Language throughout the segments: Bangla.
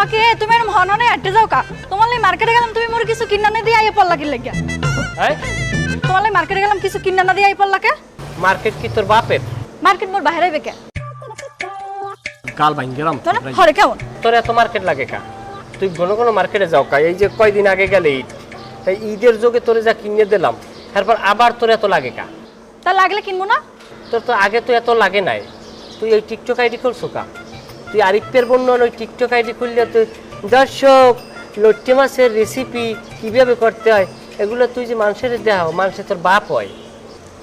ওকে তুমি এরম হননে আটতে যাও কা তোমার লাই মার্কেটে গেলাম তুমি মোর কিছু কিনা না দিয়ে আইয়া পড়লা কি লাগিয়া হ্যাঁ তোমার লাই মার্কেটে গেলাম কিছু কিনা না দিয়ে আই পড়লা কে মার্কেট কি তোর বাপের? মার্কেট মোর বাইরে বেকে গাল ভাঙ গেলাম তো না হরে কেমন তোর এত মার্কেট লাগে কা? তুই ঘন মার্কেটে যাও কা? এই যে কয়দিন আগে গেলে ঈদ, এই ঈদের যোগে তোরে যা কিনে দিলাম তারপর আবার তোর এত লাগে কা? তা লাগলে কিনবো না তোর তো আগে তো এত লাগে নাই। তুই ওই টিকটক আইডি খুলছো কা? তুই আরিফের বন্যন ওই টিকটক আইডি খুললে তুই দর্শক লট্টি মাছের রেসিপি কিভাবে করতে হয় এগুলো তুই যে মানুষের দেখাও, মানুষের তোর বাপ হয়।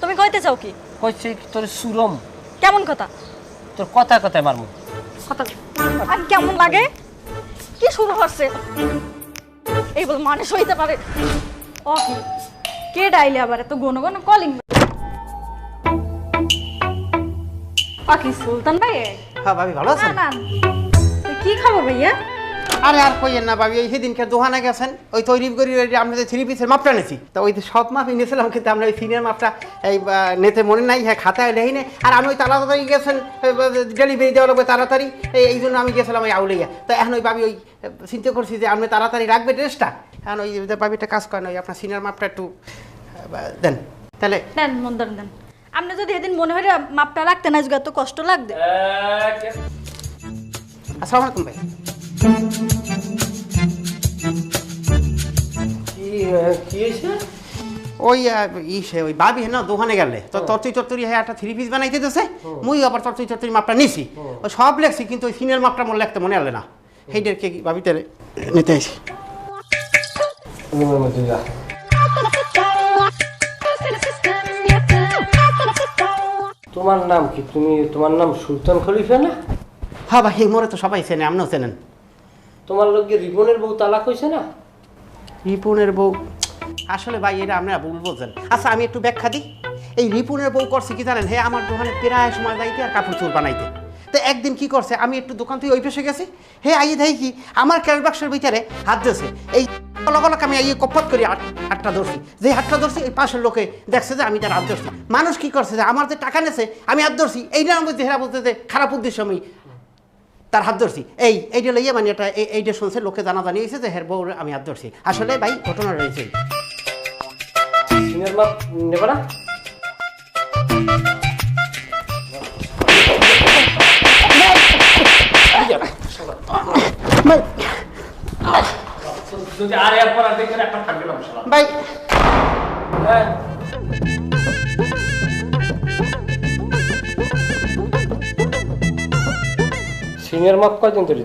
তুমি কইতে চাও কি কইছি তোর সুরম, কেমন কথা তোর কথা কথায় মারমু। কথা আর কেমন লাগে কি শুরু হচ্ছে এই বল মানুষ হইতে পারে ও কে ডাইলে আবার এত ঘন ঘন কলিং পাকি সুলতান ভাই হ্যাঁ ভাবি ভালো না আছেন? না কি খবর ভাইয়া আরে আর কইয়েন না ভাবি, ওই সেদিনকে দোকানে গেছেন ওই তৈরি করি আমরা যে 3 পিসের মাপটা নিয়েছি, তো ওই সব মাপ নিয়েছিলাম কিন্তু আমরা ওই সিনিয়র মাপটা এই নেতে মনে নাই, হ্যাঁ খাতায় লেখি নেই। আর আমি ওই তাড়াতাড়ি গেছেন ডেলিভারি দেওয়া লাগবে তাড়াতাড়ি, এই জন্য আমি গেছিলাম ওই আউলিয়া। তো এখন ওই ভাবি ওই চিন্তা করছি যে আপনি তাড়াতাড়ি রাখবে ড্রেসটা, এখন ওই ভাবিটা কাজ করেন ওই আপনার সিনিয়র মাপটা একটু দেন তাহলে। দেন মন্দার দেন আপনি যদি এদিন মনে হয় মাপটা রাখতে না এত কষ্ট লাগবে আসসালামু আলাইকুম ভাই। ওই ওই ভাবি না দোকানে গেলে তো তরতুরি টরতুরি হ্যাঁ একটা 3 পিস বানাইতে দিতেছে, মুই আবার তরতুরি টরতুরি মাপটা নিছি, ওই সব লেখছি কিন্তু ওই সিনিয়র মাপটা মোর লিখতে মনে আলে না, সেইটাকে ভাবিতে নিতে আইছি। তোমার নাম কি? তোমার নাম সুলতান খলিফা না? হ্যাঁ ভাই মোরে তো সবাই চেনে, আপনিও চেনেন। তোমার লোকে রিপনের বউ তালাক হয়েছে না? রিপুনের বউ আসলে ভাই এটা আপনারা ভুল বলছেন। আচ্ছা আমি একটু ব্যাখ্যা দিই। এই রিপুনের বউ করছে কি জানেন, হ্যাঁ আমার দোকানে প্রায় সময় যাইতে আর কাপড় চোর বানাইতে। তো একদিন কি করছে, আমি একটু দোকান থেকে ওই পেশে গেছি, হে আইয়ে দেখি কি আমার ক্যাশ বাক্সের ভিতরে হাত দিয়েছে, এই অলগ আমি আইয়ে কপত করি হাতটা ধরছি, যে হাতটা ধরছি এই পাশের লোকে দেখছে যে আমি তার হাত ধরছি। মানুষ কি করছে যে আমার যে টাকা নেছে আমি হাত ধরছি, এইটার মধ্যে হেরা বলতে যে খারাপ উদ্দেশ্য আমি তার হাত ধরছি, এইটা লইয়া মানে এটা এইটা শুনছে লোকে জানা জানিয়েছে যে হের বউ আমি হাত ধরছি। আসলে ভাই ঘটনা রয়েছে। সিনিয়র মাপ নেবে না? যদি আর এরপর আর দেখবেন একটা থাকবে না মশলা। ভাই হ্যাঁ সিনিয়র মাপ কয়দিন ধরে